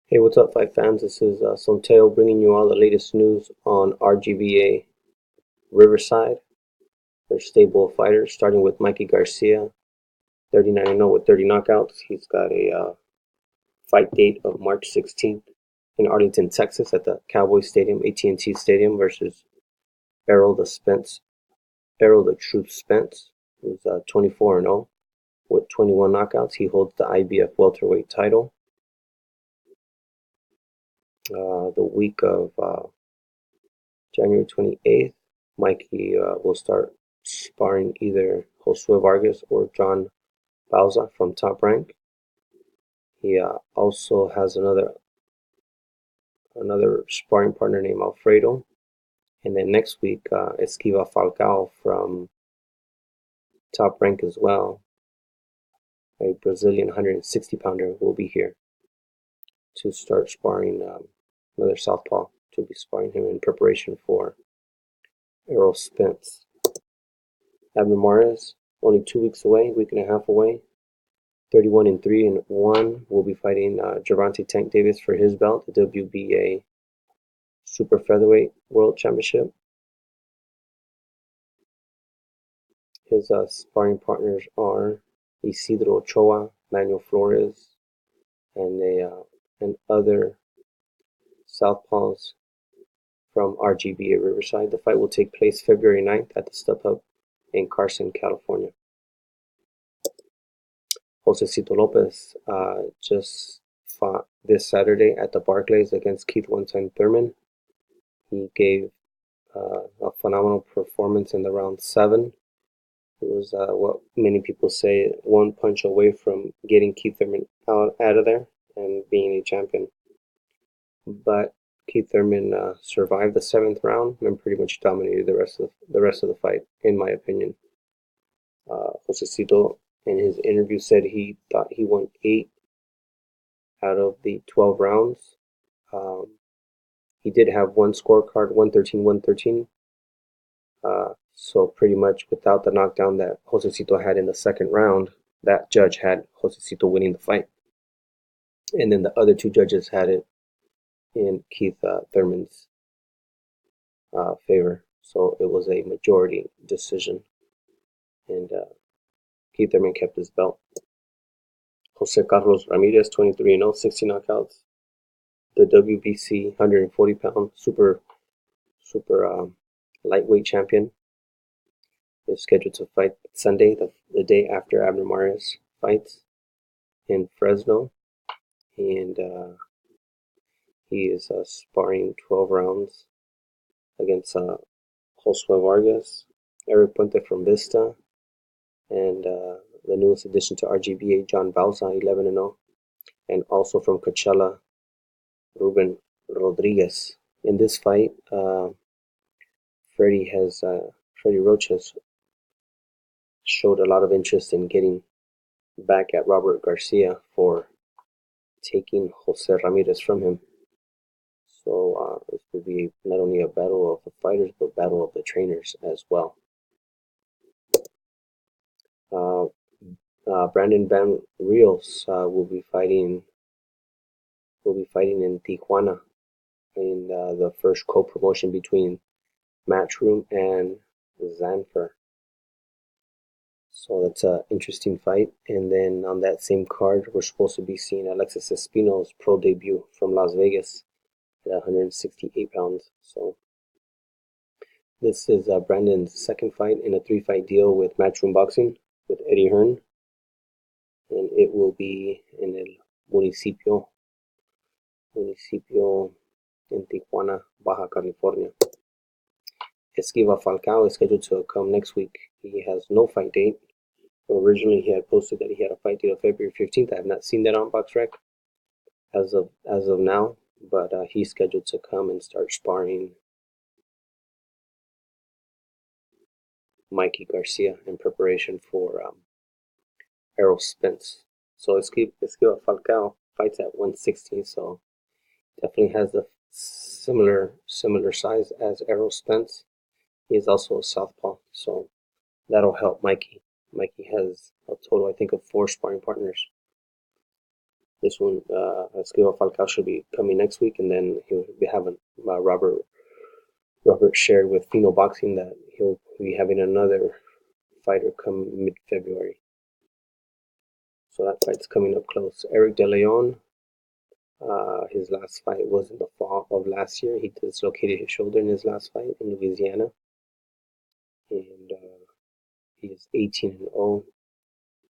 Hey, what's up, fight fans? This is Sonteo bringing you all the latest news on RGBA Riverside. Their stable of fighters, starting with Mikey Garcia, 39-0 with 30 knockouts. He's got a fight date of March 16th in Arlington, Texas, at the Cowboy Stadium, AT&T Stadium, versus Errol the Truth Spence, who's 24-0 with 21 knockouts. He holds the IBF welterweight title. The week of January 28th, Mikey will start sparring either Josue Vargas or John Bauza from Top Rank. He also has another sparring partner named Alfredo. And then next week, Esquiva Falcao from Top Rank as well. A Brazilian 160-pounder will be here to start sparring another southpaw to be sparring him in preparation for Errol Spence. Abner Mares, only 2 weeks away, week and a half away. 31-3-1 will be fighting Gervonta Tank Davis for his belt, the WBA Super Featherweight World Championship. His sparring partners are Isidro Ochoa, Manuel Flores, and other southpaws from RGBA Riverside. The fight will take place February 9th at the StubHub in Carson, California. Josecito Lopez just fought this Saturday at the Barclays against Keith One-Time Thurman. He gave a phenomenal performance in the round 7. It was what many people say, one punch away from getting Keith Thurman out of there and being a champion. But Keith Thurman survived the 7th round and pretty much dominated the rest of the fight, in my opinion. Josecito in his interview said he thought he won 8 out of the 12 rounds. He did have one scorecard, 113-113. So pretty much without the knockdown that Josecito had in the 2nd round, that judge had Josecito winning the fight. And then the other 2 judges had it in Keith Thurman's favor. So it was a majority decision. And Keith Thurman kept his belt. Jose Carlos Ramirez, 23-0, 60 knockouts. The WBC 140-pound super lightweight champion is scheduled to fight Sunday, the day after Abner Mares fights in Fresno. And he is sparring 12 rounds against Josue Vargas, Eric Puente from Vista, and the newest addition to RGBA, John Bauza, 11-0, and also from Coachella, Ruben Rodriguez. In this fight, Freddie Roach has showed a lot of interest in getting back at Robert Garcia for taking Jose Ramirez from him. So this will be not only a battle of the fighters, but a battle of the trainers as well. Brandon Van Rios will be fighting in Tijuana in the first co-promotion between Matchroom and Zanfer. So that's an interesting fight. And then on that same card, we're supposed to be seeing Alexis Espino's pro debut from Las Vegas at 168 pounds. So this is Brandon's 2nd fight in a 3-fight deal with Matchroom Boxing with Eddie Hearn. And it will be in el municipio in Tijuana, Baja California. Esquiva Falcao is scheduled to come next week. He has no fight date. Originally, he had posted that he had a fight date of February 15th. I have not seen that on BoxRec as of now, but he's scheduled to come and start sparring Mikey Garcia in preparation for Errol Spence. So Esquiva Falcao fights at 160, so definitely has a similar size as Errol Spence. He is also a southpaw, so that'll help Mikey. Mikey has a total, I think, of 4 sparring partners. This one, Esquivel Falcao should be coming next week, and then he'll be having Robert shared with Fino Boxing that he'll be having another fighter come mid-February. So that fight's coming up close. Eric De Leon, his last fight was in the fall of last year. He dislocated his shoulder in his last fight in Louisiana, and he is 18-0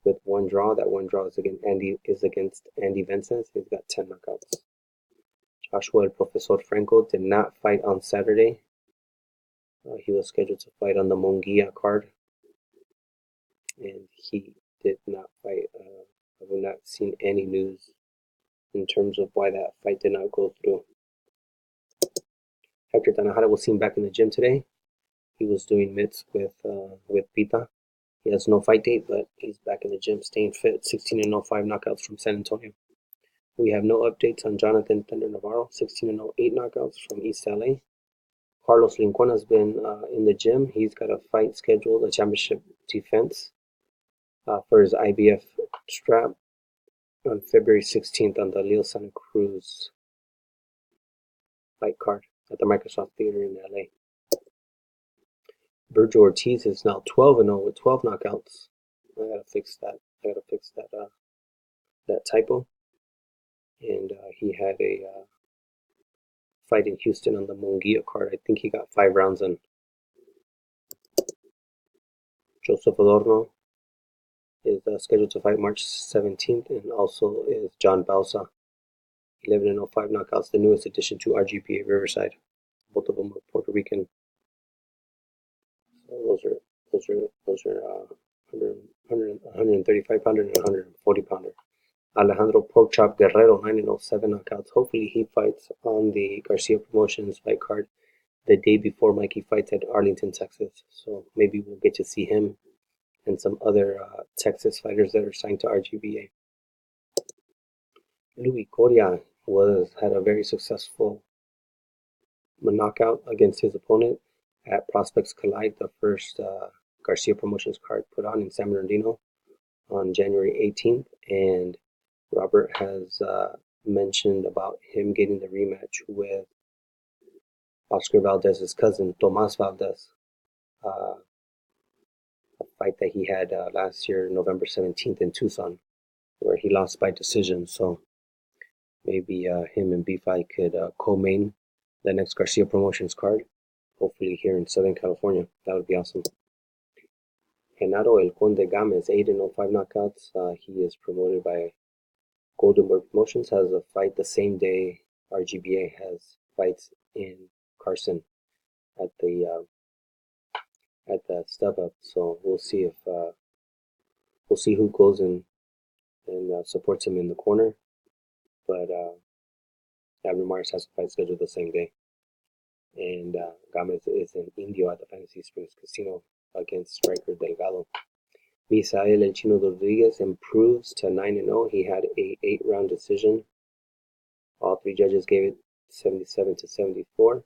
with one draw. That one draw is against Andy Vences. He's got 10 knockouts. Joshua El Profesor Franco did not fight on Saturday. He was scheduled to fight on the Munguia card, and he did not fight. I have not seen any news in terms of why that fight did not go through. Hector Tanajara was seen back in the gym today. He was doing mitts with Pita. He has no fight date, but he's back in the gym, staying fit. 16-0, 5 knockouts from San Antonio. We have no updates on Jonathan Thunder Navarro. 16-0, 8 knockouts from East LA. Carlos Lincoln has been in the gym. He's got a fight scheduled, a championship defense for his IBF strap on February 16th on the Leo Santa Cruz fight card at the Microsoft Theater in LA. Virgil Ortiz is now 12-0 with 12 knockouts. I gotta fix that. That typo. And he had a fight in Houston on the Munguia card. I think he got 5 rounds in. Joseph Adorno is scheduled to fight March 17th, and also is John Bausa. 11-0, 5 knockouts, the newest addition to RGBA Riverside. Both of them are Puerto Rican. So those are 135 pounder and 140 pounder. Alejandro Porkchop Guerrero, 9-0, 7 knockouts. Hopefully he fights on the Garcia Promotions fight card the day before Mikey fights at Arlington, Texas. So maybe we'll get to see him and some other Texas fighters that are signed to RGBA. Louis Coria had a very successful knockout against his opponent at Prospects Collide, the first Garcia Promotions card put on in San Bernardino on January 18th. And Robert has mentioned about him getting the rematch with Oscar Valdez's cousin, Tomas Valdez. A fight that he had last year, November 17th in Tucson, where he lost by decision. So maybe him and B-Fight could co-main the next Garcia Promotions card, hopefully here in Southern California. That would be awesome. Genaro El Conde Gamez, 8-0, 5 knockouts. He is promoted by Golden Boy Promotions, has a fight the same day RGBA has fights in Carson at the stub up. So we'll see if we'll see who goes in and supports him in the corner. But Abner Mares has a fight scheduled the same day, and Gamez is in Indio at the Fantasy Springs Casino against striker Delgado. Misael El Chino Rodriguez improves to 9-0. He had a 8-round decision. All 3 judges gave it 77-74.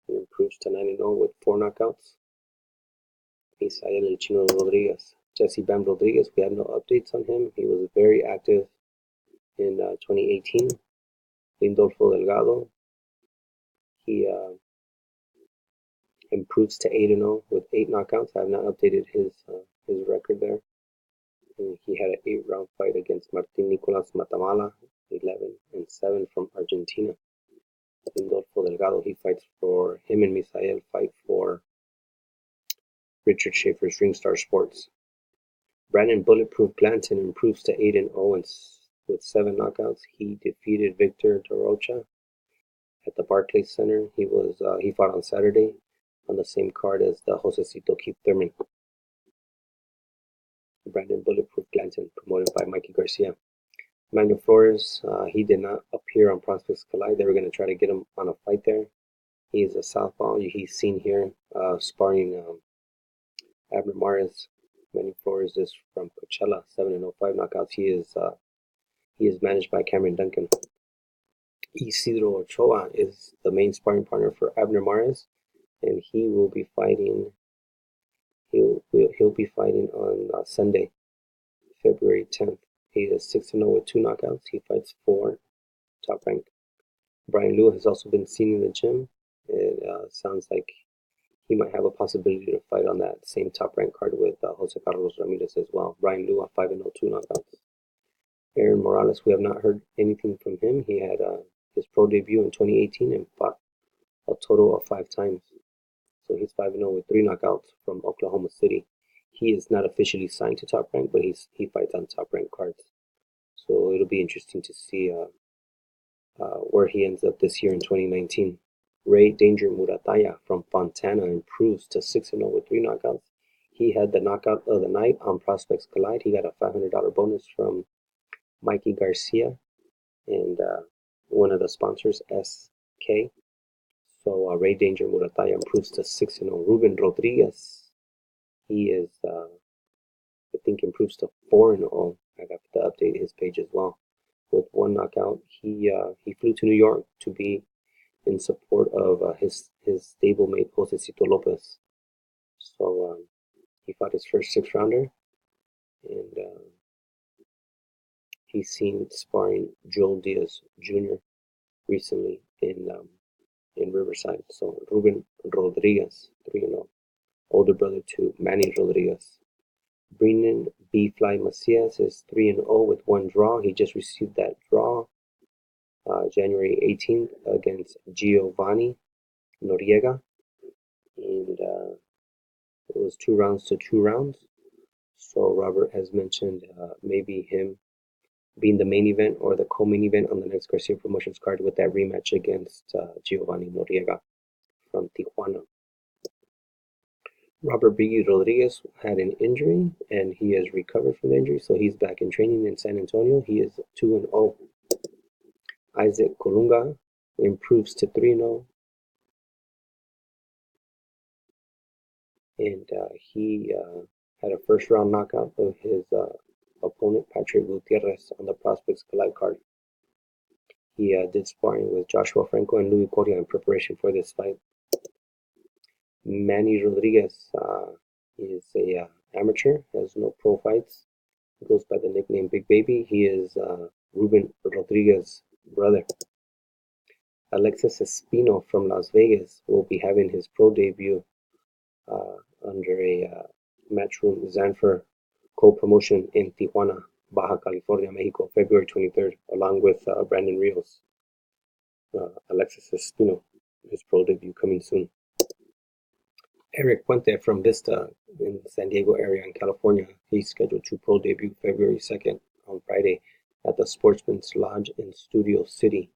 He improves to 9-0 with 4 knockouts. Misael El Chino Rodriguez. Jesse Bam Rodriguez, we have no updates on him. He was very active in 2018. Lindolfo Delgado. He improves to 8-0 with 8 knockouts. I have not updated his record there. And he had an 8-round fight against Martin Nicolas Matamala, 11-7 from Argentina. Lindolfo Delgado, him and Misael fight for Richard Schaefer's Ringstar Sports. Brandon Bulletproof Blanton improves to 8-0 with 7 knockouts. He defeated Victor Dorocha at the Barclays Center. He fought on Saturday on the same card as the Josecito Keith Thurman. Brandon Bulletproof Blanton, promoted by Mikey Garcia. Manuel Flores, he did not appear on Prospects Collide. They were going to try to get him on a fight there. He is a southpaw. He's seen here sparring Abner Mares. Manuel Flores is from Coachella, 7-0, 5 knockouts. He is managed by Cameron Duncan. Isidro Ochoa is the main sparring partner for Abner Mares, and he will be fighting. He'll be fighting on Sunday, February 10th, He is 6-0 with 2 knockouts. He fights for top rank. Brian Liu has also been seen in the gym. It sounds like he might have a possibility to fight on that same top rank card with Jose Carlos Ramirez as well. Brian Liu, 5-0, 2 knockouts. Aaron Morales, we have not heard anything from him. He had his pro debut in 2018 and fought a total of 5 times. So he's 5-0 with 3 knockouts from Oklahoma City. He is not officially signed to top rank, but he fights on top rank cards. So it'll be interesting to see where he ends up this year in 2019. Ray Danger Murataya from Fontana improves to 6-0 with 3 knockouts. He had the knockout of the night on Prospects Collide. He got a $500 bonus from Mikey Garcia and one of the sponsors, SK. So Ray Danger Murataya improves to 6-0. Ruben Rodriguez, he is, I think, improves to 4-0. I got to update his page as well. With 1 knockout, he flew to New York to be in support of his stablemate Josecito Lopez. So he fought his first 6-rounder, and he's seen sparring Joel Diaz Jr. recently in Riverside. So Ruben Rodriguez, 3-0, older brother to Manny Rodriguez. Brennan B. Fly Macias is 3-0 with 1 draw. He just received that draw January 18th against Giovanni Noriega, and it was 2 rounds to 2 rounds. So Robert has mentioned maybe him being the main event or the co-main event on the next Garcia Promotions card with that rematch against Giovanni Noriega from Tijuana. Robert Biggie Rodriguez had an injury and he has recovered from the injury, so he's back in training in San Antonio. He is 2-0. Isaac Colunga improves to 3-0, and he had a first round knockout of his opponent Patrick Gutierrez on the Prospects Collide card. He did sparring with Joshua Franco and Louis Coria in preparation for this fight. Manny Rodriguez is a amateur, has no pro fights. He goes by the nickname Big Baby. He is Ruben Rodriguez's brother. Alexis Espino from Las Vegas will be having his pro debut under a Matchroom Zanfer co-promotion in Tijuana, Baja California, Mexico, February 23rd, along with Brandon Rios. Alexis Espino, his pro debut coming soon. Eric Puente from Vista in the San Diego area in California. He's scheduled to pro debut February 2nd on Friday at the Sportsman's Lodge in Studio City.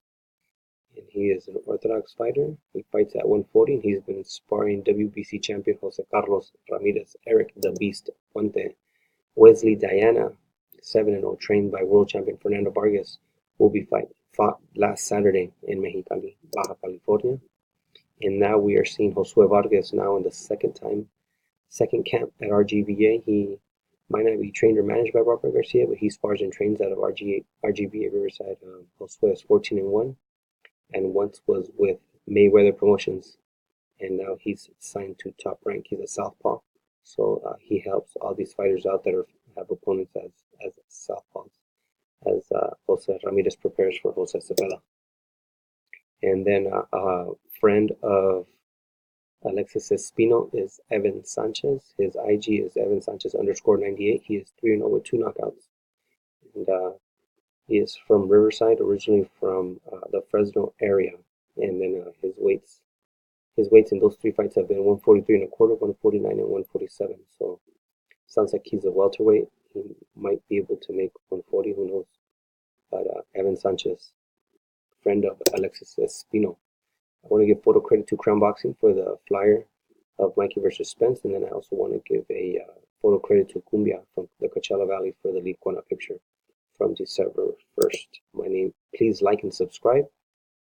And he is an orthodox fighter. He fights at 140 and he's been sparring WBC champion Jose Carlos Ramirez. Eric the Beast Puente. Wesley Diana, 7-0, trained by world champion Fernando Vargas, will be fought last Saturday in Mexicali, Baja California. And now we are seeing Josue Vargas now in the second camp at RGBA. He might not be trained or managed by Robert Garcia, but he spars and trains out of RGBA Riverside. Josue is 14-1, and once was with Mayweather Promotions, and now he's signed to Top Rank. He's a southpaw, so he helps all these fighters out that have opponents as southpaws, as Jose Ramirez prepares for Jose Cepeda. And then a friend of Alexis Espino is Evan Sanchez. His IG is Evan Sanchez _98. He is 3-0 with 2 knockouts. And he is from Riverside, originally from the Fresno area. And then his weights in those 3 fights have been 143 1/4, 149, and 147. So sounds like he's a welterweight. He might be able to make 140, who knows. But Evan Sanchez, friend of Alexis Espino. I want to give photo credit to Crown Boxing for the flyer of Mikey versus Spence, and then I also want to give a photo credit to Cumbia from the Coachella Valley for the lead corner picture from December 1st. My name, please like and subscribe.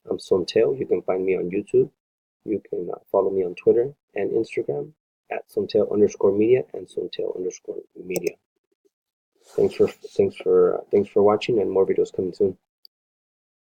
I'm Sonteo. You can find me on YouTube. You can follow me on Twitter and Instagram at Sonteo_media and Sonteo_media. Thanks for watching, and more videos coming soon.